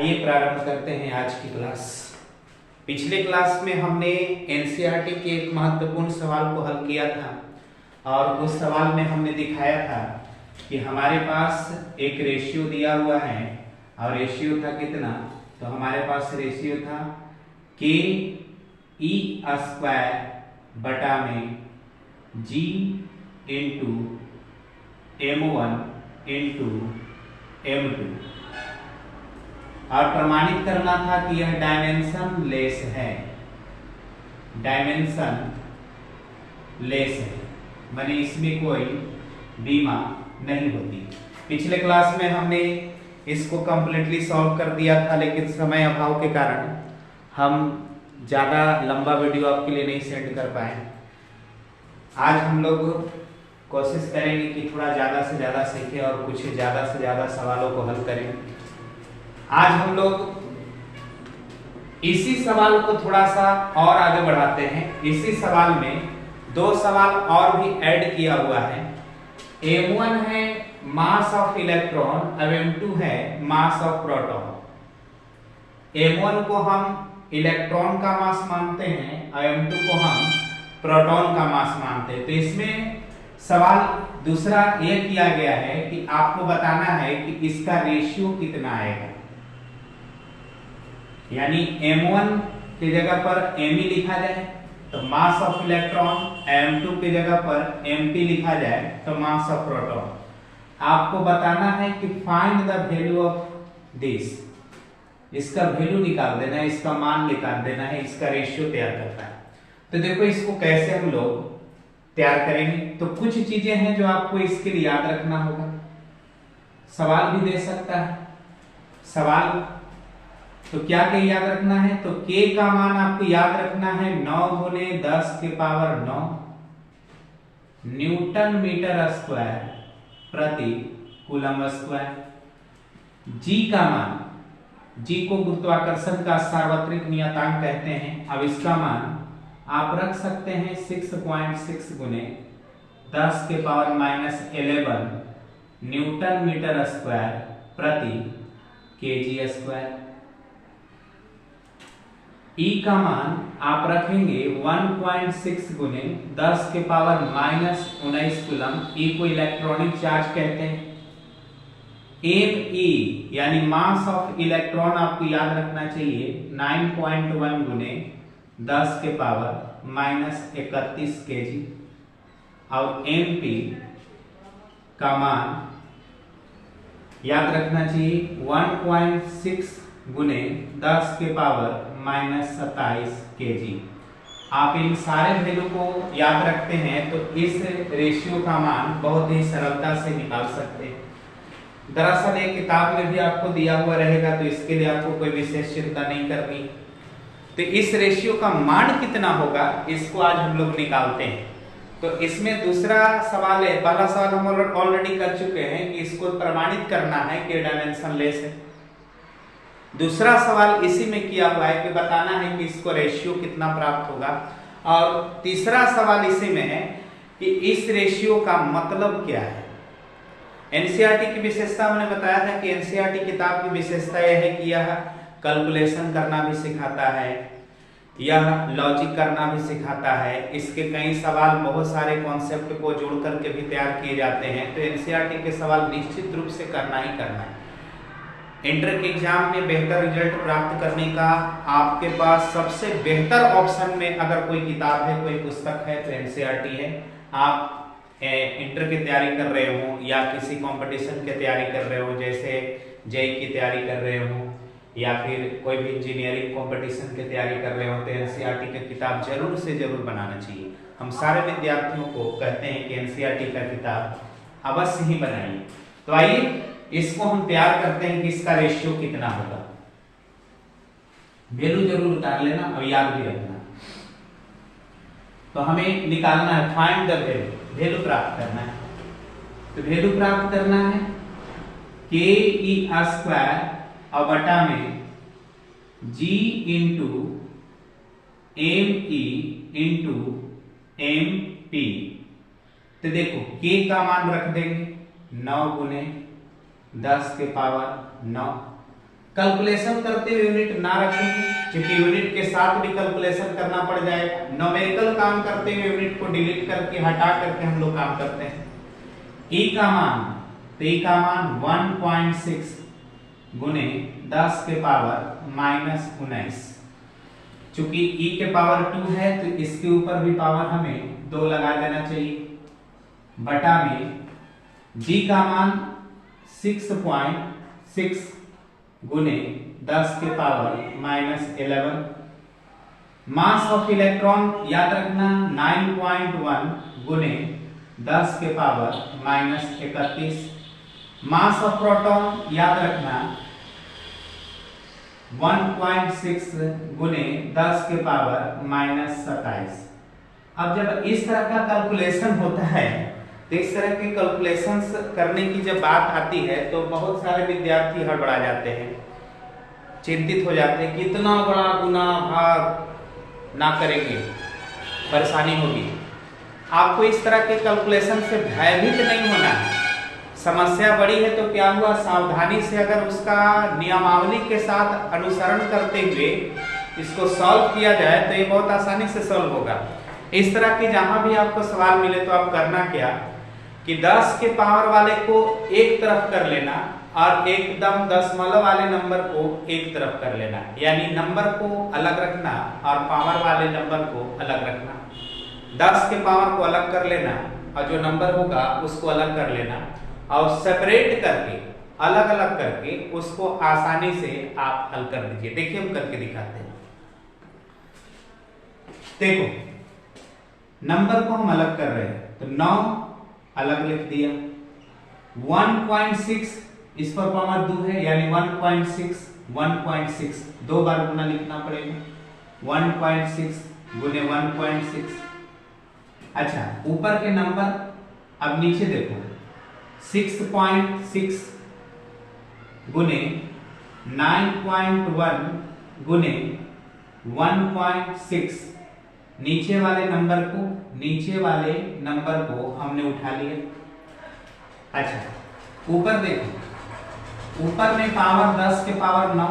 आइए प्रारंभ करते हैं आज की क्लास। पिछले क्लास में हमने एनसीईआरटी के एक महत्वपूर्ण सवाल को हल किया था और उस सवाल में हमने दिखाया था कि हमारे पास एक रेशियो दिया हुआ है और रेशियो था कितना, तो हमारे पास रेशियो था के ई स्क्वायर बटा में G into M1 into M2 और प्रमाणित करना था कि यह डायमेंशन लेस है, डायमेंशन लेस है, माने इसमें कोई बीमा नहीं होती। पिछले क्लास में हमने इसको कंप्लीटली सॉल्व कर दिया था, लेकिन समय अभाव के कारण हम ज़्यादा लंबा वीडियो आपके लिए नहीं सेंड कर पाए। आज हम लोग कोशिश करेंगे कि थोड़ा ज़्यादा से ज़्यादा सीखें और कुछ ज़्यादा से ज़्यादा सवालों को हल करें। आज हम लोग इसी सवाल को थोड़ा सा और आगे बढ़ाते हैं। इसी सवाल में दो सवाल और भी ऐड किया हुआ है। M1 है मास ऑफ इलेक्ट्रॉन और M2 है मास ऑफ प्रोटॉन। M1 को हम इलेक्ट्रॉन का मास मानते हैं और M2 को हम प्रोटॉन का मास मानते हैं। तो इसमें सवाल दूसरा ये किया गया है कि आपको बताना है कि इसका रेशियो कितना आएगा, यानी M1 की जगह पर Me लिखा जाए तो मास ऑफ इलेक्ट्रॉन, M2 की जगह पर Mp लिखा जाए तो मास ऑफ प्रोटॉन। आपको बताना है कि find the value of this, इसका वैल्यू निकाल देना है, इसका मान निकाल देना है, इसका रेशियो तैयार करना है। तो देखो इसको कैसे हम लोग तैयार करेंगे। तो कुछ चीजें हैं जो आपको इसके लिए याद रखना होगा। सवाल भी दे सकता है सवाल, तो क्या के याद रखना है, तो के का मान आपको याद रखना है 9 गुने 10 के पावर 9 न्यूटन मीटर स्क्वायर प्रति कूलम स्क्वायर। जी का मान, जी को गुरुत्वाकर्षण का सार्वत्रिक नियतांक कहते हैं। अब इसका मान आप रख सकते हैं 6.6 गुने 10 के पावर -11 न्यूटन मीटर स्क्वायर प्रति केजी स्क्वायर। ई का मान आप रखेंगे 1.6 गुने 10 के पावर -19 कूलम। ई को इलेक्ट्रॉनिक चार्ज कहते हैं। Me यानी मास ऑफ इलेक्ट्रॉन आपको याद रखना चाहिए 9.1 गुने 10 के पावर -31 केजी। और Mp का मान याद रखना चाहिए 1.6 गुने 10 के पावर -27 केजी। आप इन सारे वैल्यू को याद रखते हैं तो इस रेशियो का मान बहुत ही सरलता से निकाल सकते हैं। दरअसल एक किताब में भी आपको दिया हुआ रहेगा, तो इसके लिए आपको कोई विशेष चिंता नहीं करनी। तो इस रेशियो का मान कितना होगा इसको आज हम लोग निकालते हैं। तो इसमें दूसरा सवाल है, पहला सवाल हम ऑलरेडी कर चुके हैं कि इसको प्रमाणित करना है कि डायमेंशन लेस है। दूसरा सवाल इसी में किया हुआ है कि बताना है कि इसको रेशियो कितना प्राप्त होगा। और तीसरा सवाल इसी में है कि इस रेशियो का मतलब क्या है। एनसीईआरटी की विशेषता मैंने बताया था कि एनसीईआरटी किताब की विशेषता यह है कि यह कैलकुलेशन करना भी सिखाता है, यह लॉजिक करना भी सिखाता है। इसके कई सवाल बहुत सारे कॉन्सेप्ट को जोड़ करके भी तैयार किए जाते हैं। तो एनसीईआरटी के सवाल निश्चित रूप से करना ही करना है। इंटर के एग्जाम में बेहतर रिजल्ट प्राप्त करने का आपके पास सबसे बेहतर ऑप्शन में अगर कोई किताब है, कोई पुस्तक है तो एनसीईआरटी है। आप इंटर की तैयारी कर रहे हो या किसी कंपटीशन की तैयारी कर रहे हो, जैसे जेईई की तैयारी कर रहे हो या फिर कोई भी इंजीनियरिंग कंपटीशन की तैयारी कर रहे हो, तो एनसीईआरटी की किताब जरूर से जरूर बनाना चाहिए। हम सारे विद्यार्थियों को कहते हैं कि एनसीईआरटी का किताब अवश्य ही बनाइए। तो आइए इसको हम तैयार करते हैं कि इसका रेशियो कितना होगा। वैल्यू जरूर उतार लेना और याद भी रखना। तो हमें निकालना है, फाइंड द वैल्यू, वैल्यू प्राप्त करना है। तो वैल्यू प्राप्त करना है के ई स्क्वायर और बटा में G into M E into M P. तो देखो के का मान रख देंगे 9 गुने 10 के पावर 9 कैलकुलेशन करते हुए यूनिट ना रखेंगे क्योंकि यूनिट के साथ भी कैलकुलेशन करना पड़ जाएगा। न्यूमेरिकल काम करते हुए यूनिट को डिलीट करके हटा करके हम लोग काम करते हैं। ई का मान, तो ई का मान 1.6 गुने 10 के पावर -19। चूंकि ई के पावर 2 है तो इसके ऊपर भी पावर हमें 2 लगा देना चाहिए, बटा में जी का मान 6.6 गुने 10 के पावर -11। मास ऑफ इलेक्ट्रॉन याद रखना 9.1 गुने 10 के पावर -31। मास ऑफ प्रोटॉन याद रखना 1.6 गुने 10 के पावर -27। अब जब इस तरह का कैलकुलेशन होता है तो इस तरह के कैलकुलेशंस करने की जब बात आती है तो बहुत सारे विद्यार्थी हड़बड़ा जाते हैं, चिंतित हो जाते हैं कि इतना बड़ा गुना भाग ना करेंगे परेशानी होगी। आपको इस तरह के कैलकुलेशन से भयभीत नहीं होना है। समस्या बड़ी है तो क्या हुआ, सावधानी से अगर उसका नियमावली के साथ अनुसरण करते हुए इसको सॉल्व किया जाए तो ये बहुत आसानी से सॉल्व होगा। इस तरह की जहां भी आपको सवाल मिले तो आप करना क्या कि 10 के पावर वाले को एक तरफ कर लेना और एकदम दशमलव वाले नंबर को एक तरफ कर लेना, यानी नंबर को अलग रखना और पावर वाले नंबर को अलग रखना। 10 के पावर को अलग कर लेना और जो नंबर होगा उसको अलग कर लेना और सेपरेट करके अलग अलग करके उसको आसानी से आप हल कर दीजिए। देखिए हम करके दिखाते हैं। देखो नंबर को हम अलग कर रहे हैं तो 9 अलग लिख दिया, 1.6 इस पर पावर 2 है यानी 1.6 दो बार गुना लिखना पड़ेगा, 1.6 गुने 1.6। अच्छा ऊपर के नंबर अब नीचे देखो 6.6 गुने 9.1 गुने 1.6। नीचे वाले नंबर को हमने उठा लिया। अच्छा ऊपर देखो, ऊपर में पावर 10 के पावर 9,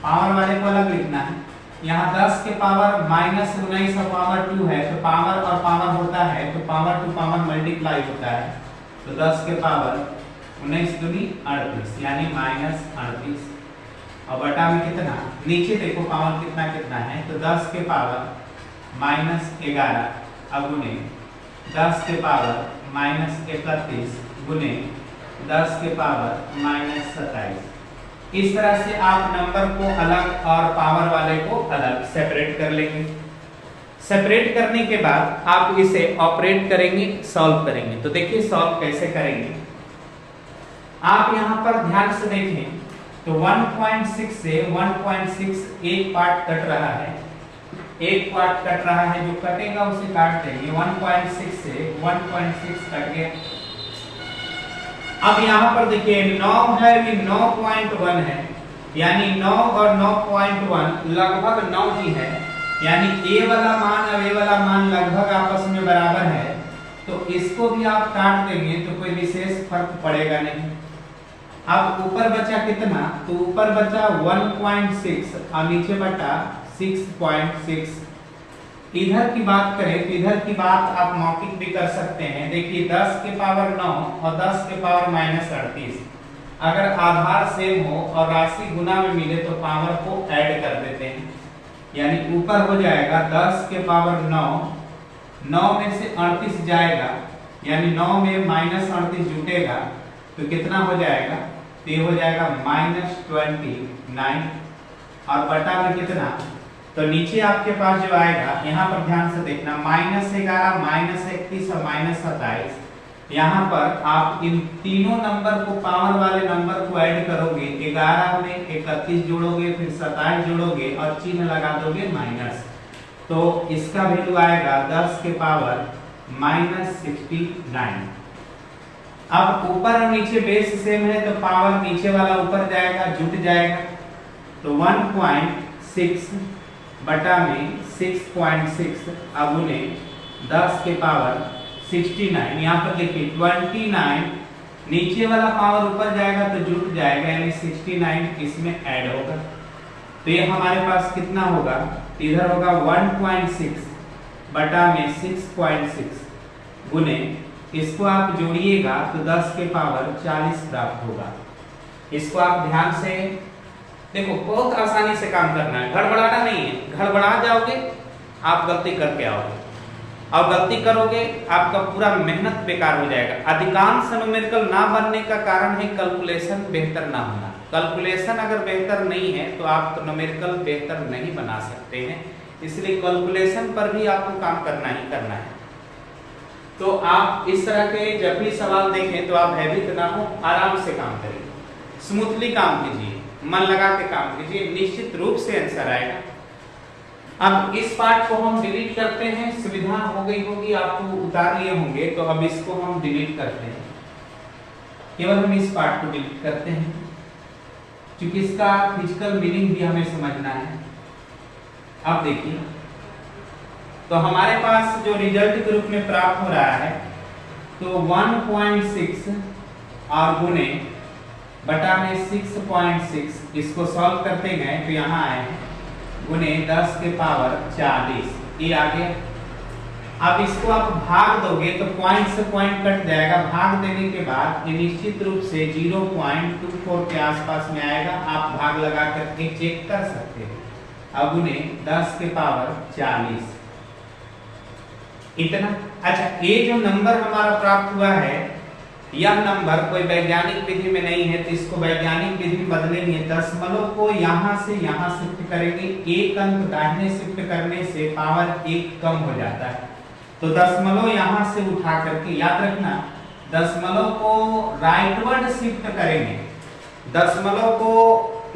पावर वाले को अलग लिखना है। यहाँ 10 के पावर -19 और पावर 2 है तो पावर और पावर होता है तो पावर टू पावर मल्टीप्लाई होता है, तो 10 के पावर 19 दूनी 38 यानी -38 और बटा में कितना, नीचे देखो पावर कितना है तो 10 के पावर -11 अब गुने 10 के पावर -31 गुने 10 के पावर -27। इस तरह से आप नंबर को अलग और पावर वाले को अलग सेपरेट कर लेंगे। सेपरेट करने के बाद आप इसे ऑपरेट करेंगे, सॉल्व करेंगे। तो देखिए सॉल्व कैसे करेंगे। आप यहां पर ध्यान से देखें तो 1.6 से 1.6 एक पार्ट कट रहा है, एक पार्ट कट रहा है, जो कटेगा उसे काट देंगे। 1.6 से 1.6 कट गया। अब यहाँ पर देखिए 9 है भी 9.1 है, यानी 9 और 9.1 लगभग 9 ही है, यानी ए वाला मान और ए वाला मान लगभग आपस में बराबर है, तो इसको भी आप काट देंगे तो कोई विशेष फर्क पड़ेगा नहीं। अब ऊपर बचा कितना, तो ऊपर बचा 1.6 और नीचे बटा 6.6। इधर की बात करें तो इधर की बात आप मौखिक भी कर सकते हैं। देखिए 10 के पावर 9 और 10 के पावर -38, अगर आधार सेम हो और राशि गुना में मिले तो पावर को ऐड कर देते हैं, यानी ऊपर हो जाएगा 10 के पावर 9, 9 में से 38 जाएगा यानी 9 में -38 जुटेगा तो कितना हो जाएगा, तो ये हो जाएगा -29 और बटा में कितना, तो नीचे आपके पास जो आएगा यहाँ पर ध्यान से देखना -11 -31 और -27। यहाँ पर आप इन तीनों नंबर को पावर वाले नंबर को ऐड करोगे, 11 में 31 जोड़ोगे फिर 27 जोड़ोगे और चिन्ह लगा दोगे माइनस, तो इसका वैल्यू आएगा 10 के पावर -69। अब ऊपर और नीचे बेस सेम है तो पावर नीचे वाला ऊपर जाएगा, जुट जाएगा, तो 1.6 बटा में 6.6 अगुने 10 के पावर 69। यहाँ पर देखिए 29 नीचे वाला पावर ऊपर जाएगा तो जुट जाएगा, यानी 69 इसमें ऐड होगा। तो ये हमारे पास कितना होगा, इधर होगा 1.6 बटा में 6.6 गुने, इसको आप जोड़िएगा तो 10 के पावर 40 प्राप्त होगा। इसको आप ध्यान से देखो, बहुत आसानी से काम करना है, गड़बड़ाना नहीं है। गड़बड़ा जाओगे आप गलती करके आओगे, और गलती करोगे आपका पूरा मेहनत बेकार हो जाएगा। अधिकांश न्यूमेरिकल ना बनने का कारण है कैलकुलेशन बेहतर ना होना। कैलकुलेशन अगर बेहतर नहीं है तो आप न्यूमेरिकल बेहतर नहीं बना सकते हैं, इसलिए कैलकुलेशन पर भी आपको काम करना ही करना है। तो आप इस तरह के जब भी सवाल देखें तो आप भयभीत ना हो, आराम से काम करिए, स्मूथली काम कीजिए, मन लगा के काम कीजिए, निश्चित रूप से आंसर आएगा। अब इस पार्ट को हम डिलीट करते हैं, सुविधा हो गई होगी आपको, उतार लिए होंगे, तो अब इसको हम डिलीट करते हैं, केवल हम इस पार्ट को डिलीट करते हैं, क्योंकि इसका फिजिकल मीनिंग भी हमें समझना है। अब देखिए, तो हमारे पास जो रिजल्ट के रूप में प्राप्त हो रहा है, तो 1.6 और गुने बटा में 6.6, इसको सॉल्व करते गए तो यहाँ आए गुने 10 के पावर 40, ये आ गया। अब इसको आप भाग दोगे तो पॉइंट से पॉइंट कट जाएगा, भाग देने के बाद ये निश्चित रूप से 0.24 के आसपास में आएगा। आप भाग लगा करके चेक कर सकते हैं। अब गुने 10 के पावर 40 इतना। अच्छा, ये जो नंबर हमारा प्राप्त हुआ है, यह नंबर कोई वैज्ञानिक विधि में नहीं है, तो इसको वैज्ञानिक विधि में बदलेंगे। दशमलव को यहाँ से यहाँ शिफ्ट करेंगे, एक अंक दाहिने शिफ्ट करने से पावर 1 कम हो जाता है। तो दशमलव यहाँ से उठा करके, याद रखना, दशमलव को राइटवर्ड शिफ्ट करेंगे, दशमलव को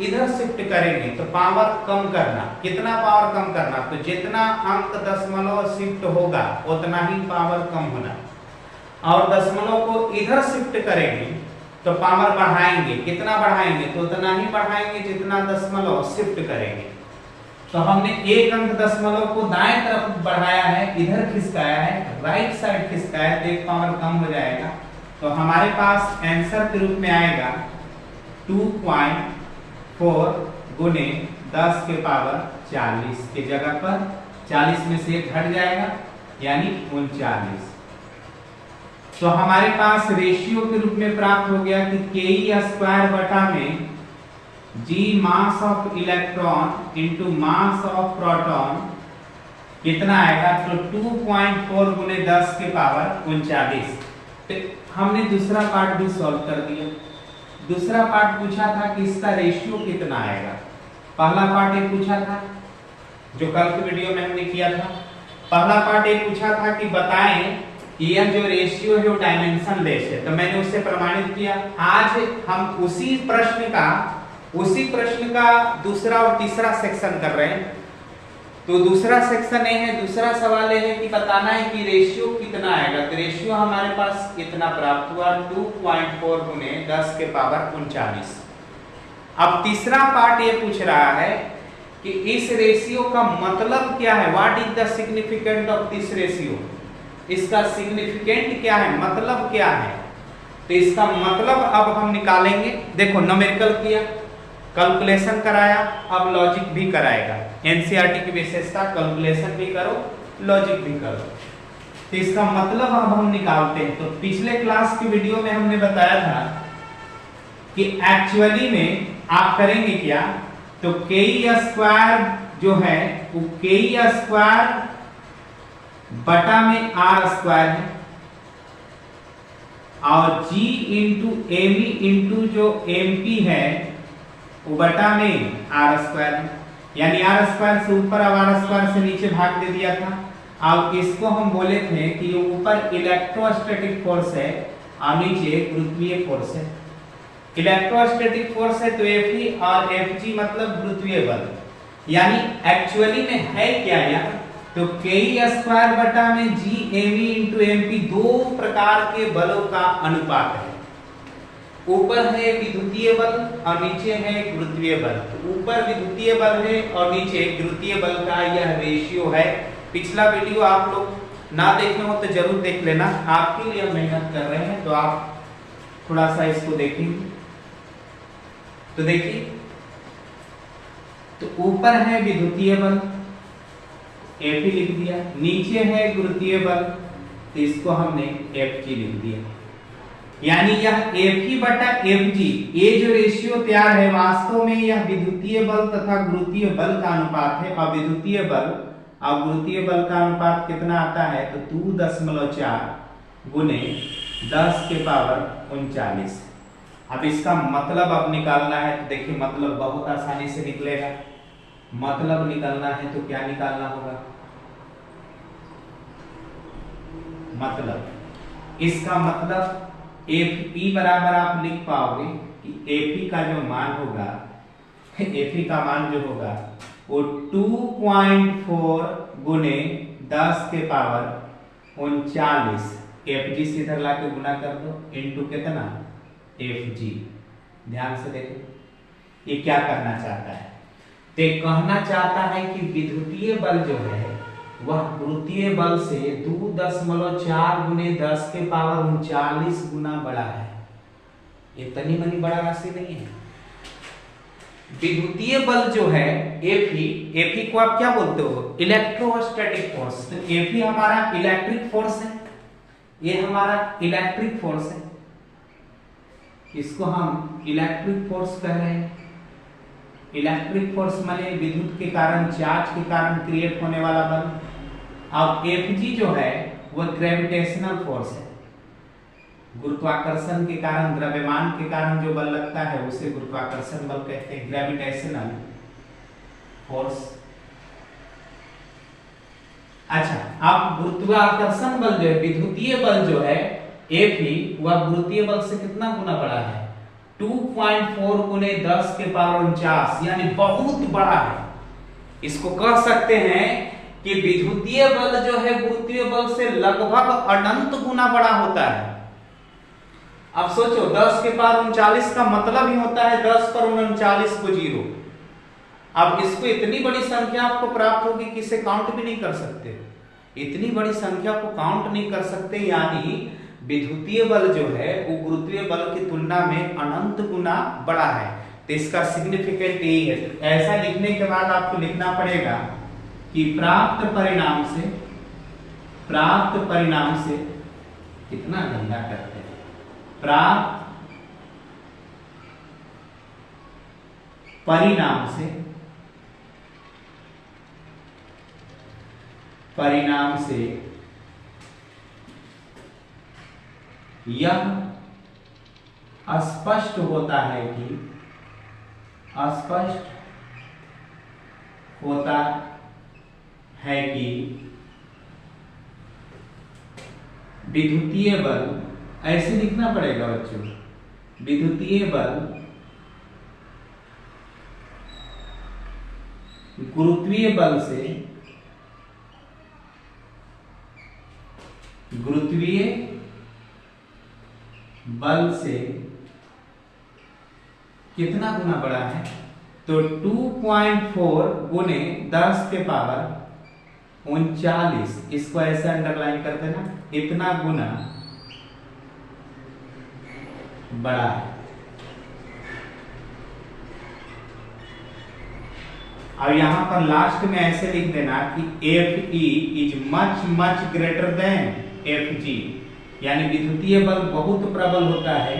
इधर शिफ्ट करेंगे तो पावर कम करना। कितना पावर कम करना, तो जितना अंक दशमलव शिफ्ट होगा उतना ही पावर कम होना। और दशमलव को इधर शिफ्ट करेंगे तो पावर बढ़ाएंगे, कितना बढ़ाएंगे, तो उतना ही बढ़ाएंगे जितना दशमलव शिफ्ट करेंगे। तो हमने एक अंक दशमलव को दाएं तरफ बढ़ाया है, इधर खिसकाया है, राइट साइड खिसकाया है, तो एक पावर कम हो जाएगा। तो हमारे पास आंसर के रूप में आएगा 2.4 गुने 10 के पावर 40 की जगह पर 40 में से 1 घट जाएगा, यानी 39। तो हमारे पास रेशियो के रूप में प्राप्त हो गया कि ke² बटा में g mass of electron into mass of proton कितना आएगा, तो 2.4 गुने 10 के पावर 39। तो हमने दूसरा पार्ट भी सॉल्व कर दिया। दूसरा पार्ट पूछा था कि इसका रेशियो कितना आएगा। पहला पार्ट ये पूछा था जो कल की वीडियो में हमने किया था। पहला पार्ट ये पूछा था कि बताएं कि यह जो रेशियो है वो डायमेंशन लेस है, तो मैंने उससे प्रमाणित किया। आज हम उसी प्रश्न का दूसरा और तीसरा सेक्शन कर रहे हैं। तो दूसरा सेक्शन ये है, दूसरा सवाल ये है कि बताना है कि रेशियो कितना आएगा। तो रेशियो हमारे पास इतना प्राप्त हुआ, 2.4 गुने 10 के पावर 39। अब तीसरा पार्ट ये पूछ रहा है कि इस रेशियो का मतलब क्या है, what is the significant of this ratio, इसका सिग्निफिकेंट क्या है, मतलब क्या है। तो इसका मतलब अब हम निकालेंगे। देखो, न्यूमेरिकल किया, कैलकुलेशन कराया, अब लॉजिक भी कराएगा। एनसीईआरटी की विशेषता, कैलकुलेशन भी करो, लॉजिक भी करो। तो इसका मतलब अब हम निकालते हैं। तो पिछले क्लास की वीडियो में हमने बताया था कि एक्चुअली में आप करेंगे क्या, तो ke² जो है वो ke² बटा में r² है, और g इंटू me इंटू जो mp है वो बटा में r² है। यानी r² से ऊपर, अब r² से नीचे भाग दे दिया था। अब इसको हम बोले थे कि ये ऊपर इलेक्ट्रोस्टैटिक फोर्स है और नीचे गुरुत्वीय फोर्स है। इलेक्ट्रोस्टैटिक फोर्स है तो Fe और Fg मतलब गुरुत्वीय बल। यानी एक्चुअली में है क्या यार, तो ke² बटा में g me इंटू mp दो प्रकार के बलों का अनुपात है। ऊपर है विद्युतीय बल और नीचे है गुरुत्वीय बल। तो ऊपर विद्युतीय बल है और नीचे गुरुत्वीय बल का यह रेशियो है। पिछला वीडियो आप लोग ना देखे हो तो जरूर देख लेना, आपके लिए मेहनत कर रहे हैं तो आप थोड़ा सा इसको देखेंगे तो देखिए, तो ऊपर है विद्युतीय बल F लिख दिया, नीचे है गुरुत्वीय बल तो इसको हमने Fg लिख दिया। यानी यह Fe बटा Fg, ये जो रेशियो तैयार है वास्तव में यह विद्युतीय बल तथा गुरुत्वीय बल का अनुपात है। और विद्युतीय बल और गुरुत्वीय बल का अनुपात कितना आता है तो 2.4 गुने 10 के पावर 39। अब इसका मतलब अब निकालना है तो देखिए मतलब बहुत आसानी से निकलेगा। मतलब निकालना है तो क्या निकालना होगा, मतलब इसका मतलब Fe बराबर आप लिख पाओगे कि Fe का जो मान होगा, Fe का मान जो होगा वो 2.4 गुने 10 के पावर 39, Fg से इधर लाके गुना कर दो इंटू कितना Fg। ध्यान से देखो ये क्या करना चाहता है, तो कहना चाहता है कि विद्युतीय बल जो है वह गुरुत्वीय बल से 2.4 गुने 10 के पावर 39 गुना बड़ा है। इतनी मनी बड़ा राशि नहीं है। विद्युतीय बल जो है Fe को आप क्या बोलते हो, इलेक्ट्रोस्टैटिक फोर्स। तो Fe हमारा इलेक्ट्रिक फोर्स है, ये हमारा इलेक्ट्रिक फोर्स है, इसको हम इलेक्ट्रिक फोर्स कह रहे हैं। इलेक्ट्रिक फोर्स माने विद्युत के कारण, चार्ज के कारण क्रिएट होने वाला बल। अब Fg जो है वह ग्रेविटेशनल फोर्स है, गुरुत्वाकर्षण के कारण, द्रव्यमान के कारण जो बल लगता है उसे गुरुत्वाकर्षण बल कहते हैं, ग्रेविटेशनल फोर्स। अच्छा, अब गुरुत्वाकर्षण बल जो है, विद्युतीय बल जो है Fe वह गुरुत्वीय बल से कितना गुना बड़ा है, 2.4 गुने 10 के पावर 49, यानी बहुत बड़ा है। इसको कह सकते हैं कि विद्युतीय बल जो है गुरुत्वीय बल से लगभग अनंत गुना बड़ा होता है। अब सोचो 10 के पावर 39 का मतलब ही होता है 10 पर 39 को 0। अब इसको इतनी बड़ी संख्या आपको प्राप्त होगी कि इसे काउंट भी नहीं कर सकते, इतनी बड़ी संख्या को काउंट नहीं कर सकते। यानी विद्युतीय बल जो है वो गुरुत्वीय बल की तुलना में अनंत गुना बड़ा है। तो इसका सिग्निफिकेंट यही है। तो ऐसा लिखने के बाद आपको लिखना पड़ेगा कि प्राप्त परिणाम से कितना गंदा करते हैं, प्राप्त परिणाम से यह स्पष्ट होता है कि विद्युतीय बल, ऐसे लिखना पड़ेगा बच्चों, विद्युतीय बल गुरुत्वीय बल से कितना गुना बड़ा है, तो 2.4 गुने 10 के पावर 39, इसको ऐसे अंडरलाइन कर देना, इतना गुना बड़ा है। और यहां पर लास्ट में ऐसे लिख देना कि Fe is much greater than Fg, यानी विद्युतीय बल बहुत प्रबल होता है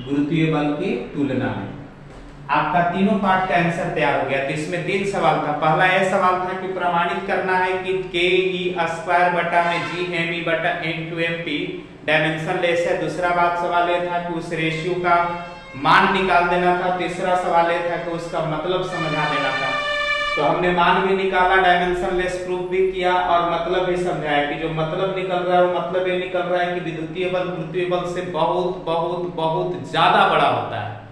गुरुत्वीय बल की तुलना में। आपका तीनों पार्ट का आंसर तैयार हो गया। तो इसमें 3 सवाल था। पहला यह सवाल था कि प्रमाणित करना है कि ke² बटा में Gme बटा n2mp डायमेंशन लेस है। दूसरा बात सवाल यह था कि उस रेशियो का मान निकाल देना था। तीसरा सवाल यह था कि उसका मतलब समझा देना था। तो हमने मान भी निकाला, डायमेंशन लेस प्रूफ भी किया और मतलब भी समझाया कि जो मतलब निकल रहा है वो मतलब ये निकल रहा है कि विद्युतीय बल गुरुत्वीय बल से बहुत बहुत बहुत ज्यादा बड़ा होता है।